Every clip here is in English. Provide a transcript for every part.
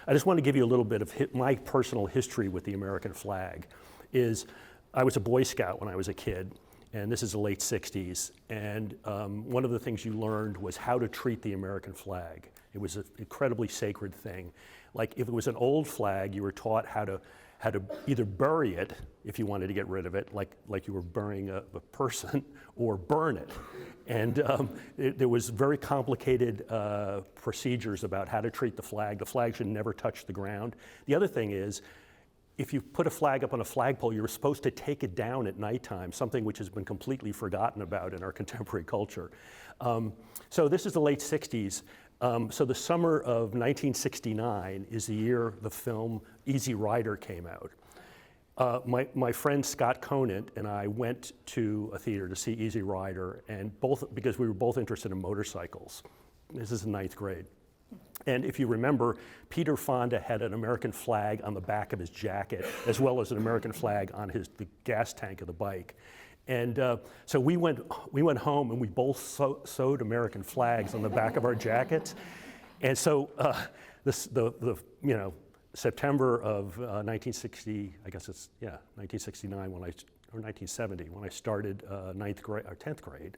I just want to give you a little bit of my personal history with the American flag. I was a Boy Scout when I was a kid, and this is the late 60s, and one of the things you learned was how to treat the American flag. It was an incredibly sacred thing. Like if it was an old flag, you were taught how to either bury it if you wanted to get rid of it, like you were burying a person, or burn it. And there was very complicated procedures about how to treat the flag. The flag should never touch the ground. The other thing is, if you put a flag up on a flagpole, you were supposed to take it down at nighttime, something which has been completely forgotten about in our contemporary culture. So this is the late 60s. So the summer of 1969 is the year the film Easy Rider came out. My friend Scott Conant and I went to a theater to see Easy Rider, and because we were both interested in motorcycles. This is in 9th grade. And if you remember, Peter Fonda had an American flag on the back of his jacket, as well as an American flag on the gas tank of the bike. And so we went home and we both sewed American flags on the back of our jackets. And so September of 1960, I guess it's 1969 or 1970 when I started 9th grade or 10th grade,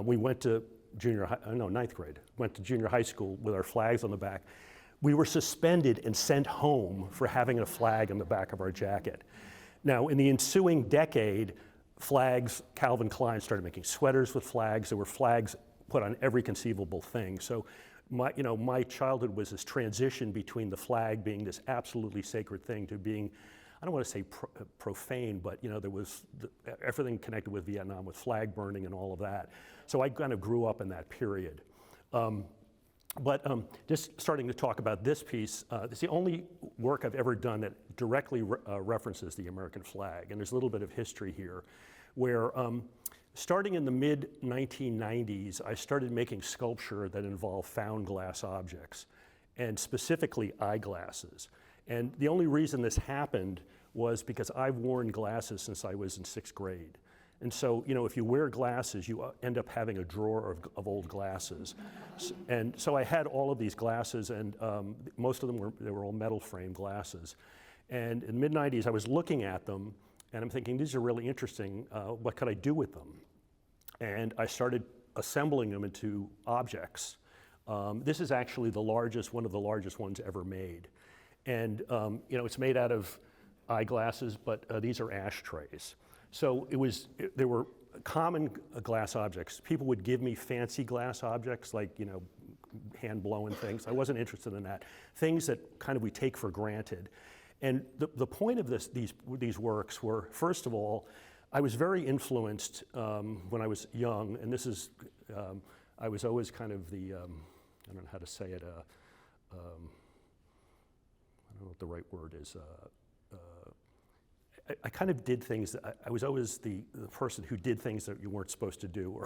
we went to 9th grade. Went to junior high school with our flags on the back. We were suspended and sent home for having a flag on the back of our jacket. Now, in the ensuing decade, flags, Calvin Klein started making sweaters with flags. There were flags put on every conceivable thing. So my childhood was this transition between the flag being this absolutely sacred thing to being, I don't want to say profane, but there was everything connected with Vietnam, with flag burning and all of that. So I kind of grew up in that period. But just starting to talk about this piece, it's the only work I've ever done that directly references the American flag. And there's a little bit of history here where starting in the mid-1990s, I started making sculpture that involved found glass objects, and specifically eyeglasses. And the only reason this happened was because I've worn glasses since I was in 6th grade. And so, if you wear glasses, you end up having a drawer of old glasses. And so I had all of these glasses, and most of them were all metal frame glasses. And in the mid-90s, I was looking at them, and I'm thinking, these are really interesting. What could I do with them? And I started assembling them into objects. This is actually one of the largest ones ever made. And it's made out of eyeglasses, but these are ashtrays. So there were common glass objects. People would give me fancy glass objects like, hand blown things. I wasn't interested in that. Things that kind of we take for granted. And the point of these works were, first of all, I was very influenced when I was young, and this is, I was always kind of I don't know how to say it, I don't know what the right word is. I kind of did things, I was always the person who did things that you weren't supposed to do.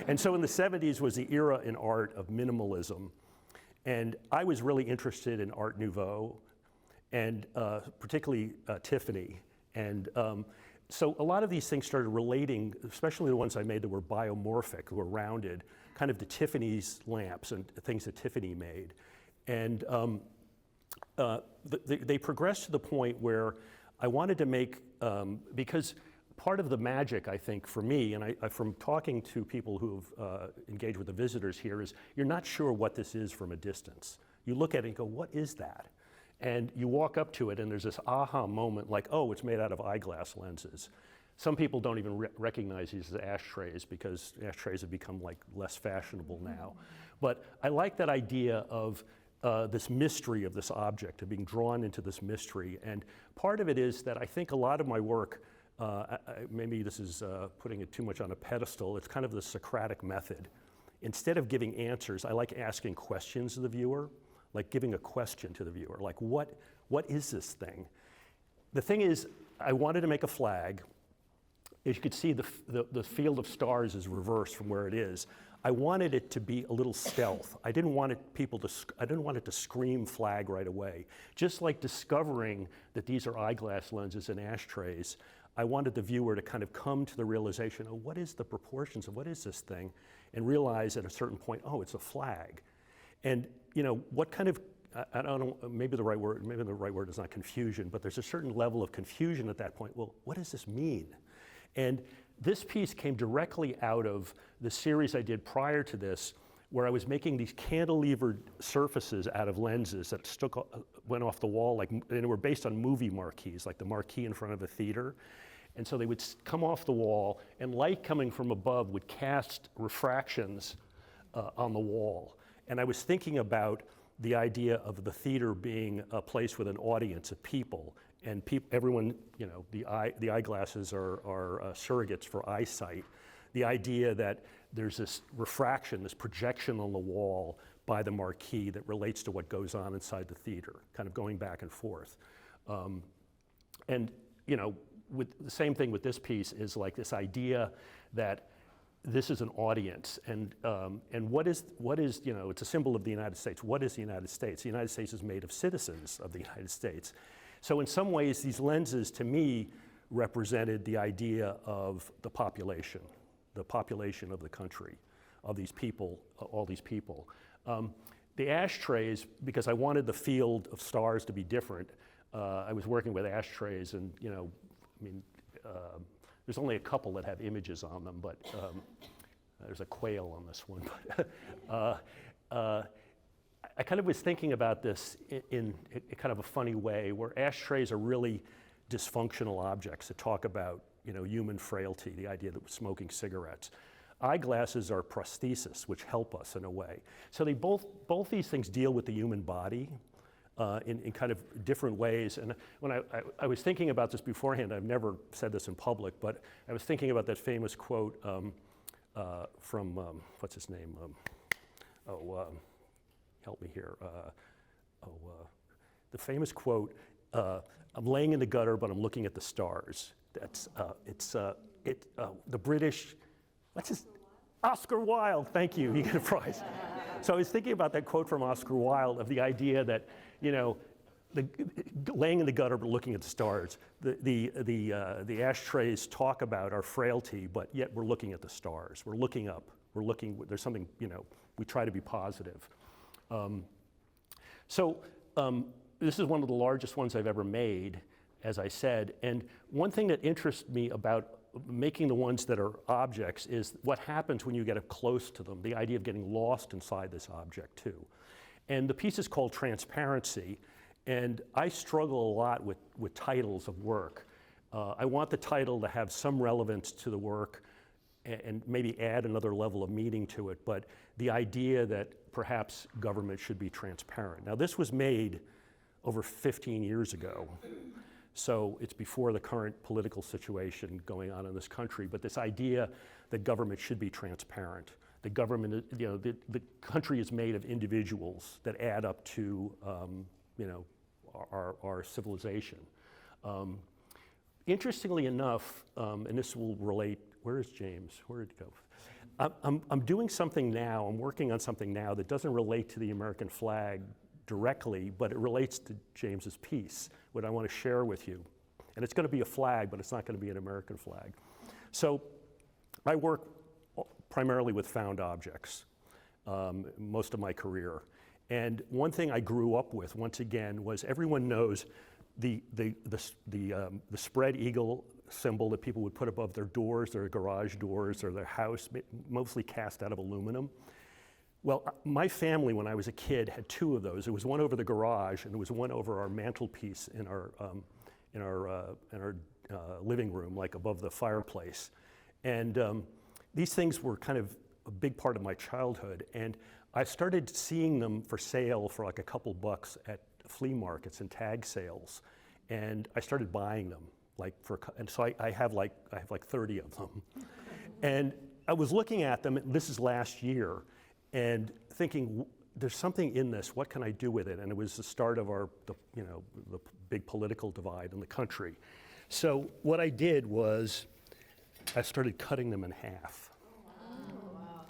And so in the 70s was the era in art of minimalism. And I was really interested in Art Nouveau, and particularly Tiffany. And so a lot of these things started relating, especially the ones I made that were biomorphic, were rounded, kind of to Tiffany's lamps and things that Tiffany made. And they progressed to the point where I wanted to make, because part of the magic, I think, for me, and from talking to people who've engaged with the visitors here, is you're not sure what this is from a distance. You look at it and go, what is that? And you walk up to it and there's this aha moment like, oh, it's made out of eyeglass lenses. Some people don't even recognize these as ashtrays because ashtrays have become like less fashionable now. But I like that idea of this mystery of this object, of being drawn into this mystery. And part of it is that I think a lot of my work, maybe this is putting it too much on a pedestal, it's kind of the Socratic method. Instead of giving answers, I like asking questions of the viewer, like giving a question to the viewer, like what is this thing? The thing is, I wanted to make a flag. As you could see, the field of stars is reversed from where it is. I wanted it to be a little stealth. I didn't want it to scream flag right away. Just like discovering that these are eyeglass lenses and ashtrays, I wanted the viewer to kind of come to the realization of what is the proportions of what is this thing, and realize at a certain point, oh, it's a flag. And what kind of I don't know, maybe the right word is not confusion, but there's a certain level of confusion at that point. Well, what does this mean? And this piece came directly out of the series I did prior to this, where I was making these cantilevered surfaces out of lenses that went off the wall, and they were based on movie marquees, like the marquee in front of a theater. And so they would come off the wall, and light coming from above would cast refractions on the wall. And I was thinking about the idea of the theater being a place with an audience of people, and everyone, the eyeglasses are surrogates for eyesight. The idea that there's this refraction, this projection on the wall by the marquee that relates to what goes on inside the theater, kind of going back and forth. With the same thing with this piece is like this idea that this is an audience, and what is it's a symbol of the United States. What is the United States? The United States is made of citizens of the United States. So in some ways, these lenses to me represented the idea of the population of the country, of these people, all these people. The ashtrays, because I wanted the field of stars to be different, I was working with ashtrays, and there's only a couple that have images on them, but there's a quail on this one. I kind of was thinking about this in kind of a funny way, where ashtrays are really dysfunctional objects that talk about human frailty, the idea that we're smoking cigarettes. Eyeglasses are prosthesis, which help us in a way. So they both these things deal with the human body in kind of different ways. And when I was thinking about this beforehand, I've never said this in public, but I was thinking about that famous quote from, what's his name? Help me here. The famous quote, I'm laying in the gutter, but I'm looking at the stars. That's, the British, what's his, Oscar Wilde, thank you, he got a prize. So I was thinking about that quote from Oscar Wilde of the idea that, laying in the gutter but looking at the stars. The ashtrays talk about our frailty, but yet we're looking at the stars. We're looking up. There's something, we try to be positive. This is one of the largest ones I've ever made, as I said. And one thing that interests me about making the ones that are objects is what happens when you get up close to them, the idea of getting lost inside this object too. And the piece is called Transparency, and I struggle a lot with titles of work. I want the title to have some relevance to the work and maybe add another level of meaning to it, but the idea that perhaps government should be transparent. Now this was made over 15 years ago, so it's before the current political situation going on in this country, but this idea that government should be transparent. The government, the country is made of individuals that add up to, our civilization. Interestingly enough, and this will relate, where is James? Where did it go? I'm doing something now, I'm working on something now that doesn't relate to the American flag directly, but it relates to James's piece, what I want to share with you. And it's going to be a flag, but it's not going to be an American flag. So I work primarily with found objects most of my career. And one thing I grew up with, once again, was everyone knows the spread eagle symbol that people would put above their doors, their garage doors, or their house, mostly cast out of aluminum. Well, my family, when I was a kid, had two of those. There was one over the garage, and there was one over our mantelpiece in our living room, like above the fireplace. And these things were kind of a big part of my childhood. And I started seeing them for sale for like a couple bucks at flea markets and tag sales. And I started buying them, and so I have like 30 of them. And I was looking at them, this is last year, and thinking, there's something in this, what can I do with it? And it was the start of the big political divide in the country. So what I did was, I started cutting them in half. Wow.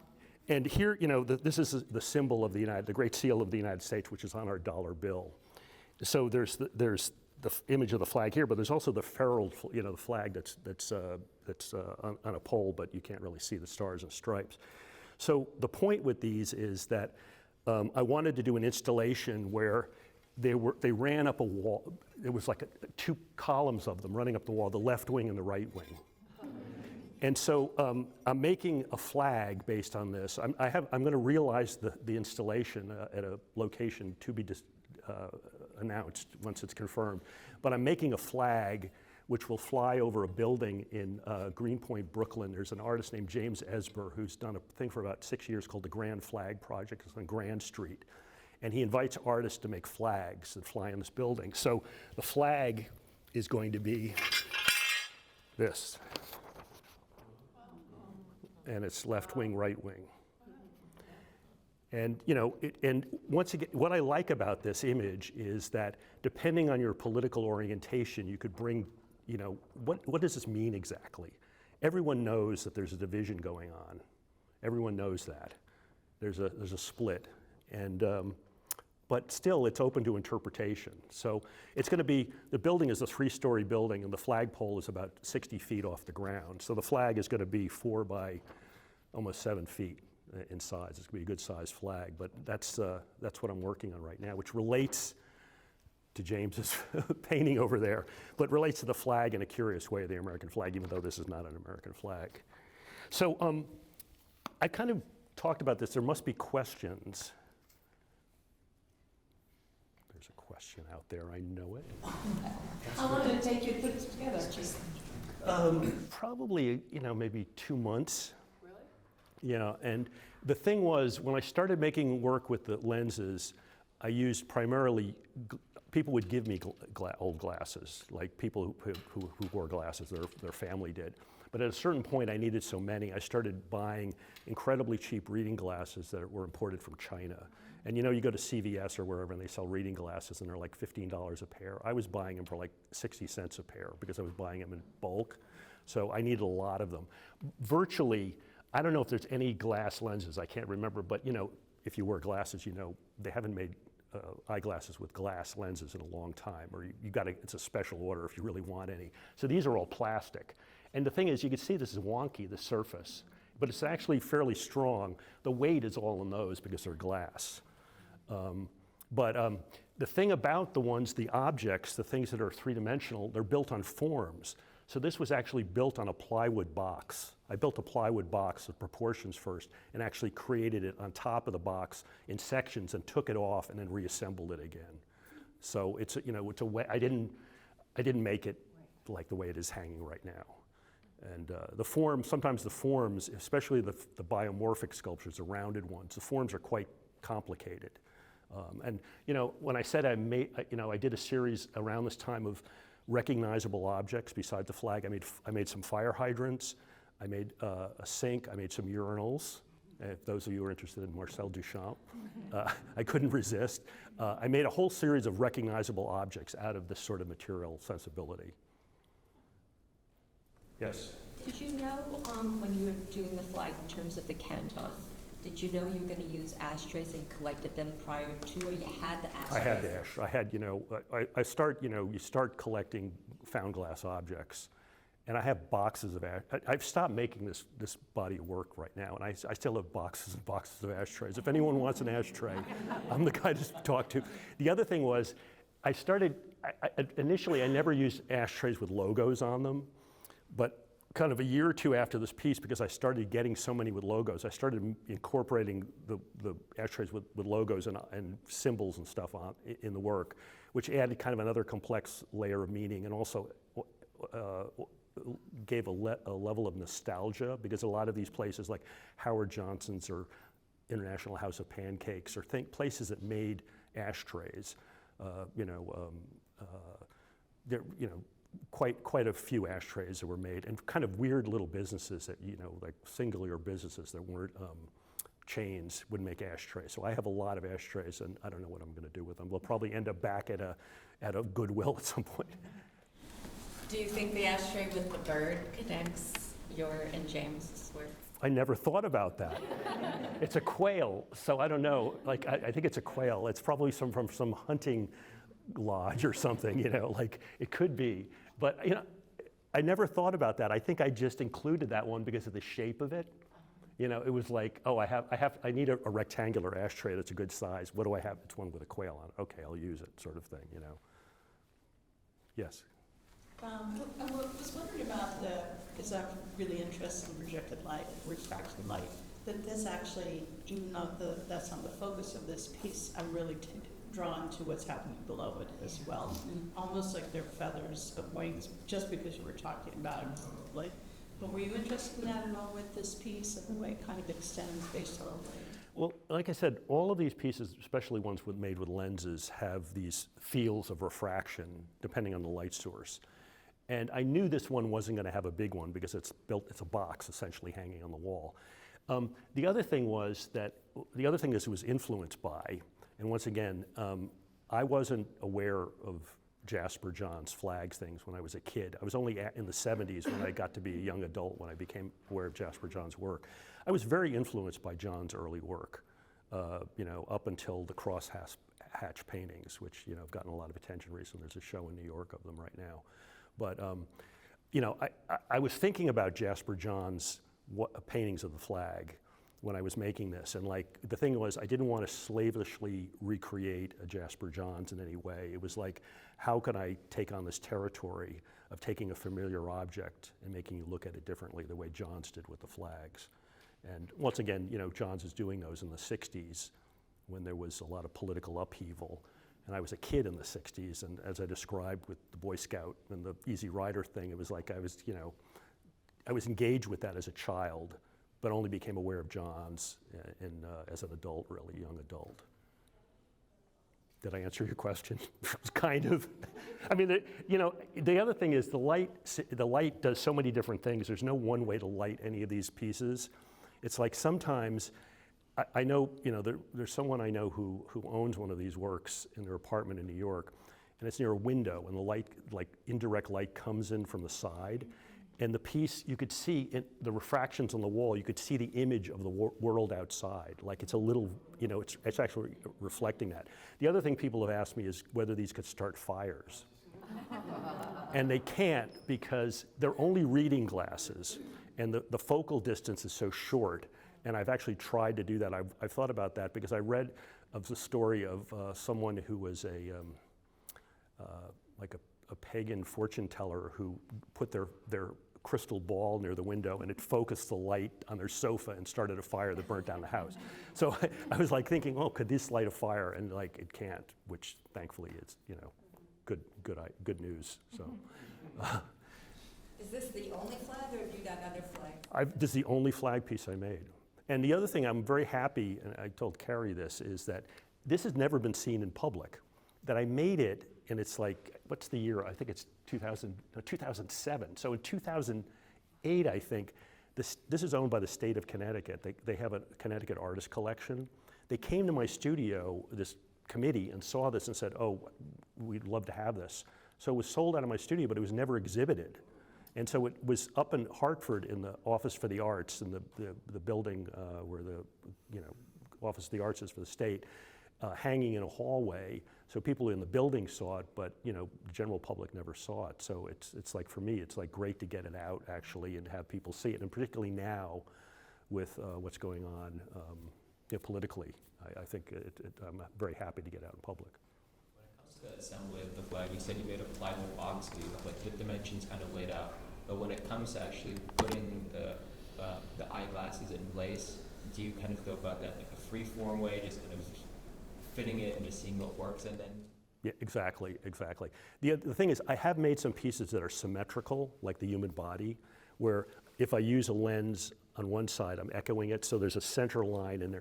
And here, this is the symbol of the Great Seal of the United States, which is on our dollar bill. So there's the image of the flag here, but there's also the ferruled, the flag that's on a pole, but you can't really see the stars and stripes. So the point with these is that I wanted to do an installation where they ran up a wall. There was like two columns of them running up the wall, the left wing and the right wing. And so I'm making a flag based on this. I'm going to realize the installation at a location to be announced once it's confirmed. But I'm making a flag which will fly over a building in Greenpoint, Brooklyn. There's an artist named James Esber who's done a thing for about 6 years called the Grand Flag Project. It's on Grand Street. And he invites artists to make flags that fly in this building. So the flag is going to be this. And it's left wing, right wing. And and once again, what I like about this image is that depending on your political orientation, you could bring, what does this mean exactly? Everyone knows that there's a division going on. Everyone knows that. There's a split. And but still, it's open to interpretation. So it's going to be, the building is a 3-story building, and the flagpole is about 60 feet off the ground. So the flag is going to be 4 by almost 7 feet in size. It's going to be a good size flag, but that's what I'm working on right now, which relates to James's painting over there, but relates to the flag in a curious way, the American flag, even though this is not an American flag. So I kind of talked about this. There must be questions. There's a question out there, I know it. How long did it take you to put it together? Probably, maybe 2 months. Yeah, and the thing was, when I started making work with the lenses, I used primarily, people would give me old glasses, like people who wore glasses, their family did. But at a certain point, I needed so many, I started buying incredibly cheap reading glasses that were imported from China. And you go to CVS or wherever and they sell reading glasses and they're like $15 a pair. I was buying them for like 60 cents a pair because I was buying them in bulk. So I needed a lot of them. Virtually, I don't know if there's any glass lenses, I can't remember, but if you wear glasses, they haven't made eyeglasses with glass lenses in a long time, or it's a special order if you really want any. So these are all plastic. And the thing is, you can see this is wonky, the surface, but it's actually fairly strong. The weight is all in those because they're glass. But the thing about the objects, the things that are three-dimensional, they're built on forms. So this was actually built on a plywood box. I built a plywood box of proportions first and actually created it on top of the box in sections and took it off and then reassembled it again. So it's a way, I didn't make it like the way it is hanging right now. And sometimes the forms, especially the biomorphic sculptures, the rounded ones, the forms are quite complicated. And when I said I did a series around this time of recognizable objects besides the flag, I made some fire hydrants, I made a sink, I made some urinals. If those of you who are interested in Marcel Duchamp, I couldn't resist. I made a whole series of recognizable objects out of this sort of material sensibility. Yes? Did you know when you were doing the flag in terms of the canton, did you know you were going to use ashtrays and collected them prior to, or you had the ashtrays? I had the ash. I had, you start collecting found glass objects, and I have boxes of ash. I've stopped making this body of work right now, and I still have boxes and boxes of ashtrays. If anyone wants an ashtray, I'm the guy to talk to. The other thing was, initially I never used ashtrays with logos on them, but kind of a year or two after this piece, because I started getting so many with logos, I started incorporating the ashtrays with logos and symbols and stuff in the work, which added kind of another complex layer of meaning and also gave a level of nostalgia, because a lot of these places like Howard Johnson's or International House of Pancakes or places that made ashtrays, they're, quite a few ashtrays that were made, and kind of weird little businesses that, like singular businesses that weren't chains would make ashtrays. So I have a lot of ashtrays, and I don't know what I'm going to do with them. They'll probably end up back at a Goodwill at some point. Do you think the ashtray with the bird connects your and James's work? I never thought about that. It's a quail, so I don't know. Like I think it's a quail. It's probably from some hunting lodge or something, like it could be. But I never thought about that. I think I just included that one because of the shape of it. You know, it was like, oh, I need a rectangular ashtray that's a good size. What do I have? It's one with a quail on it. Okay, I'll use it, sort of thing, you know. Yes? I was wondering about because I'm really interested in projected light, refracted light, that this actually, even though that's not the focus of this piece, I'm really drawn to what's happening below it as well. Almost like they're feathers of wings, just because you were talking about like. But were you interested in that at all with this piece and the way it kind of extends based on the light? Well, like I said, all of these pieces, especially ones made with lenses, have these fields of refraction depending on the light source. And I knew this one wasn't going to have a big one because it's a box essentially hanging on the wall. The other thing is it was influenced by, and once again, I wasn't aware of Jasper Johns' flags things when I was a kid. I was only in the 70s when I got to be a young adult when I became aware of Jasper Johns' work. I was very influenced by John's early work, you know, up until the crosshatch paintings, which, you know, have gotten a lot of attention recently. There's a show in New York of them right now. But, you know, I was thinking about Jasper Johns' paintings of the flag when I was making this. And like, the thing was, I didn't want to slavishly recreate a Jasper Johns in any way. It was like, how can I take on this territory of taking a familiar object and making you look at it differently the way Johns did with the flags? And once again, you know, Johns is doing those in the 60s when there was a lot of political upheaval. And I was a kid in the 60s, and as I described with the Boy Scout and the Easy Rider thing, it was like I was, you know, I was engaged with that as a child, but only became aware of Johns as an adult, really young adult. Did I answer your question? Kind of. I mean, you know, the other thing is the light does so many different things. There's no one way to light any of these pieces. It's like sometimes, I know, you know, there's someone I know who owns one of these works in their apartment in New York, and it's near a window, and the light, like indirect light, comes in from the side. And the piece, you could see the refractions on the wall, you could see the image of the world outside. Like it's a little, you know, it's actually reflecting that. The other thing people have asked me is whether these could start fires. And they can't because they're only reading glasses, and the focal distance is so short. And I've actually tried to do that. I've thought about that because I read of the story of someone who was like a pagan fortune teller who put their crystal ball near the window, and it focused the light on their sofa and started a fire that burnt down the house. So I was like thinking, oh, could this light a fire? And like it can't, which thankfully it's, you know, good news. So. Is this the only flag, or have you done other flags? This is the only flag piece I made. And the other thing I'm very happy, and I told Carrie this, is that this has never been seen in public. That I made it, and it's like, what's the year? I think it's 2007. So in 2008, I think, this is owned by the state of Connecticut. They have a Connecticut Artists Collection. They came to my studio, this committee, and saw this and said, oh, we'd love to have this. So it was sold out of my studio, but it was never exhibited. And so it was up in Hartford in the Office for the Arts, in the building where the, you know, Office of the Arts is for the state, hanging in a hallway. So people in the building saw it, but, you know, the general public never saw it. So it's like, for me, it's like great to get it out actually and have people see it. And particularly now with what's going on you know, politically, I think I'm very happy to get out in public. When it comes to the assembly of the flag, you said you made a plywood box, so you have like the dimensions kind of laid out. But when it comes to actually putting the eyeglasses in place, do you kind of go about that like a free-form way, just kind of fitting it and just seeing what works, and then? Yeah, exactly. The thing is, I have made some pieces that are symmetrical, like the human body, where if I use a lens on one side, I'm echoing it, so there's a center line, and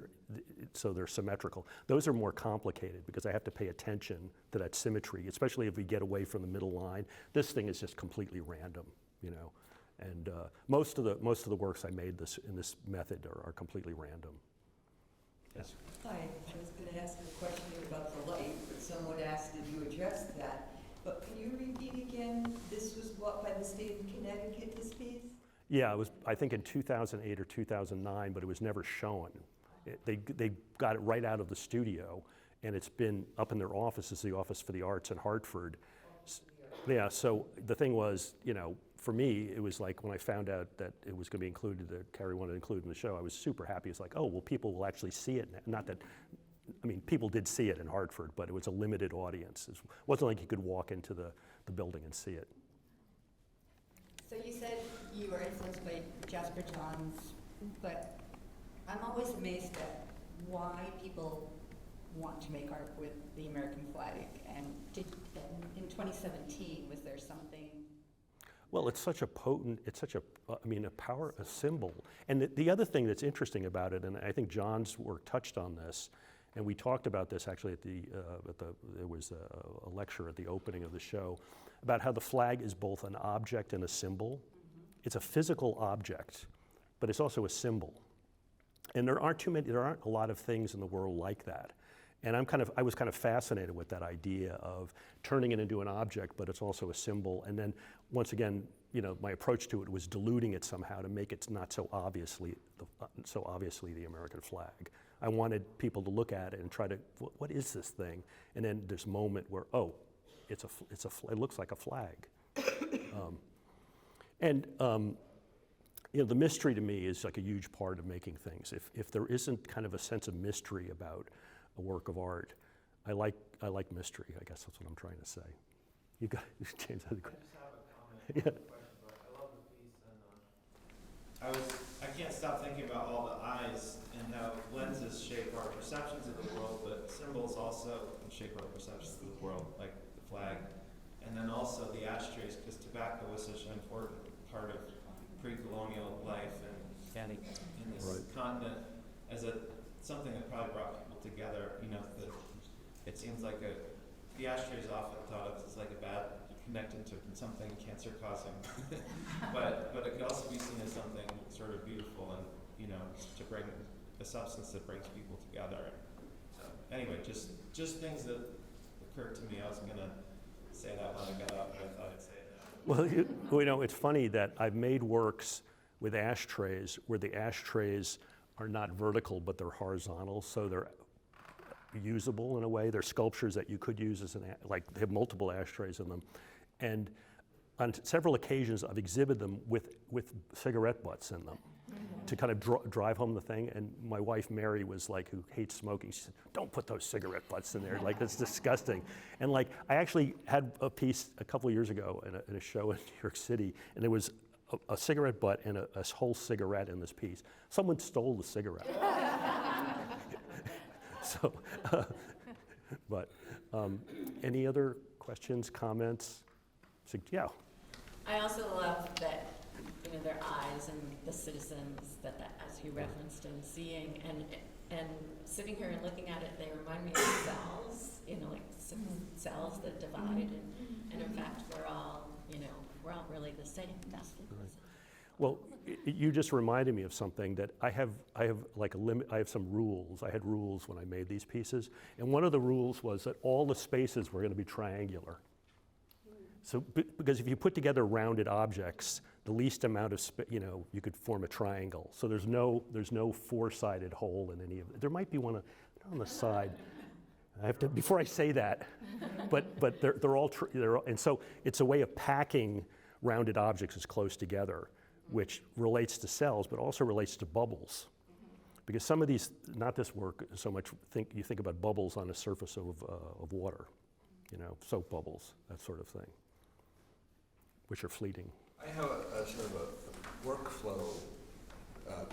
so they're symmetrical. Those are more complicated because I have to pay attention to that symmetry, especially if we get away from the middle line. This thing is just completely random, you know. And most of the works I made in this method are completely random. Yes. Hi, I was going to ask a question about the light, but someone asked if you addressed that. But can you repeat again, this was bought by the state of Connecticut, this piece? Yeah, it was, I think in 2008 or 2009, but it was never shown. They got it right out of the studio, and it's been up in their office, the Office for the Arts in Hartford. Yeah, so the thing was, you know, for me, it was like when I found out that it was going to be included, that Carrie wanted to include in the show, I was super happy. It's like, oh, well, people will actually see it. Not that, I mean, people did see it in Hartford, but it was a limited audience. It wasn't like you could walk into the building and see it. So you said you were influenced by Jasper Johns, but I'm always amazed at why people want to make art with the American flag. And in 2017, was there something? Well, it's such a potent, it's such a, I mean, a symbol. And the other thing that's interesting about it, and I think John's work touched on this, and we talked about this actually there was a lecture at the opening of the show, about how the flag is both an object and a symbol. It's a physical object, but it's also a symbol. And there aren't a lot of things in the world like that. And I was kind of fascinated with that idea of turning it into an object, but it's also a symbol. And then once again, you know, my approach to it was diluting it somehow to make it not so obviously the American flag. I wanted people to look at it and try to, what is this thing? And then this moment where, oh, it looks like a flag. You know, the mystery to me is like a huge part of making things. If there isn't kind of a sense of mystery about a work of art, I like mystery. I guess that's what I'm trying to say. You got James had a question. I just have a comment. Yeah. Question, but I love the piece, and I can't stop thinking about all the eyes and how lenses shape our perceptions of the world, but symbols also can shape our perceptions of the world, like the flag, and then also the ashtrays, because tobacco was such an important part of pre-colonial life and in this continent as something that probably brought people together. You know, it seems like the ashtray is often thought of as like a bad connecting to something cancer-causing, but it could also be seen as something sort of beautiful and, you know, to bring a substance that brings people together. So anyway, just things that occurred to me. I wasn't gonna say that when I got up, but I thought I'd say it now. Well, you know, it's funny that I've made works with ashtrays where the ashtrays are not vertical, but they're horizontal, so they're usable in a way. They're sculptures that you could use as like they have multiple ashtrays in them. And on several occasions, I've exhibited them with cigarette butts in them to kind of drive home the thing. And my wife, Mary, was like, who hates smoking, she said, don't put those cigarette butts in there. Like, that's disgusting. And like, I actually had a piece a couple of years ago in a show in New York City, and there was a cigarette butt and a whole cigarette in this piece. Someone stole the cigarette. So, but any other questions, comments? So, yeah. I also love that, you know, their eyes and the citizens that as you referenced and seeing and sitting here and looking at it, they remind me of cells, you know, like cells that divide, and in fact we're all really the same. That's the reason. Well, you just reminded me of something that I have like a limit. I have some rules. I had rules when I made these pieces, and one of the rules was that all the spaces were going to be triangular. So, because if you put together rounded objects, the least amount of you could form a triangle. So there's no four-sided hole in any of it. There might be one on the side. I have to before I say that, but they're all and so it's a way of packing rounded objects as close together, which relates to cells, but also relates to bubbles. Because some of these, not this work so much, you think about bubbles on the surface of water, you know, soap bubbles, that sort of thing, which are fleeting. I have a sort of a workflow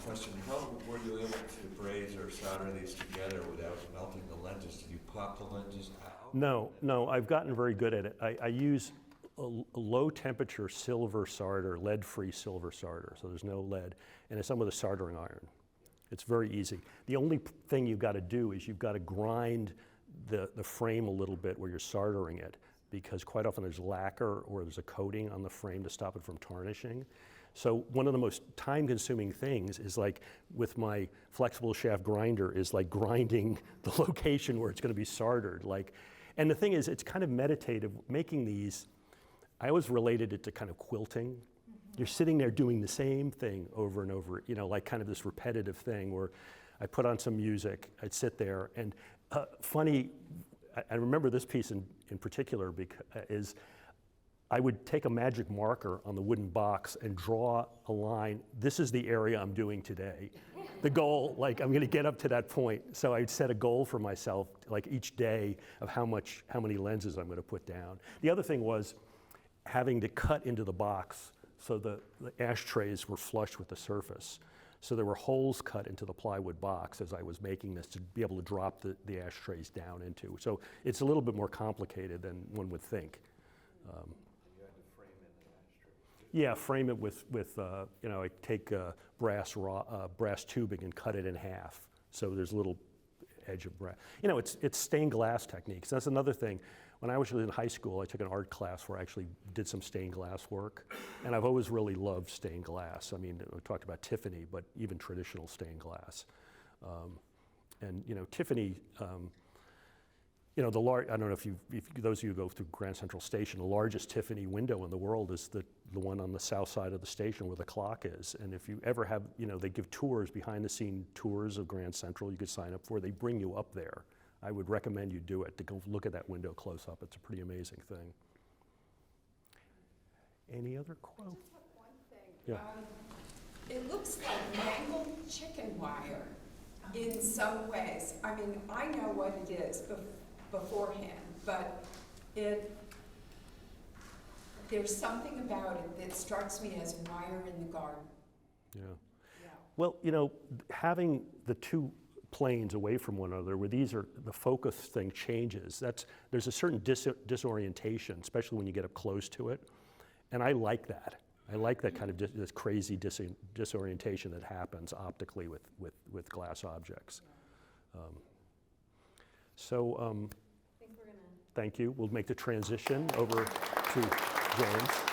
question. How were you able to braze or solder these together without melting the lenses? Did you pop the lenses out? No, I've gotten very good at it. I use a low temperature silver solder, lead-free silver solder, so there's no lead, and it's some with a soldering iron. It's very easy. The only thing you've got to do is you've got to grind the frame a little bit where you're soldering it, because quite often there's lacquer or there's a coating on the frame to stop it from tarnishing. So one of the most time-consuming things is like with my flexible shaft grinder is like grinding the location where it's going to be soldered. And the thing is, it's kind of meditative. Making these, I always related it to kind of quilting. You're sitting there doing the same thing over and over, you know, like kind of this repetitive thing where I put on some music, I'd sit there, and funny, I remember this piece in particular because I would take a magic marker on the wooden box and draw a line. This is the area I'm doing today. The goal, like I'm going to get up to that point. So I'd set a goal for myself, like each day, of how many lenses I'm going to put down. The other thing was having to cut into the box so the ashtrays were flush with the surface. So there were holes cut into the plywood box as I was making this to be able to drop the ashtrays down into. So it's a little bit more complicated than one would think. You had to frame in the ashtray. Yeah, frame it with you know, I take brass tubing and cut it in half. So there's a little edge of brass. You know, it's stained glass techniques. That's another thing. When I was in high school, I took an art class where I actually did some stained glass work. And I've always really loved stained glass. I mean, we talked about Tiffany, but even traditional stained glass. And, you know, Tiffany, you know, I don't know if those of you who go through Grand Central Station, the largest Tiffany window in the world is the one on the south side of the station where the clock is. And if you ever have, you know, they give tours, behind the scene tours of Grand Central you could sign up for. They bring you up there. I would recommend you do it, to go look at that window close up. It's a pretty amazing thing. Any other quote? I just have one thing. Yeah. It looks like mangled chicken wire in some ways. I mean, I know what it is beforehand, but there's something about it that strikes me as wire in the garden. Yeah. Yeah. Well, you know, having the two planes away from one another, where the focus thing changes, there's a certain disorientation, especially when you get up close to it. And I like that. I like that kind of this crazy disorientation that happens optically with glass objects. So I think we're gonna. thank you. We'll make the transition over to James.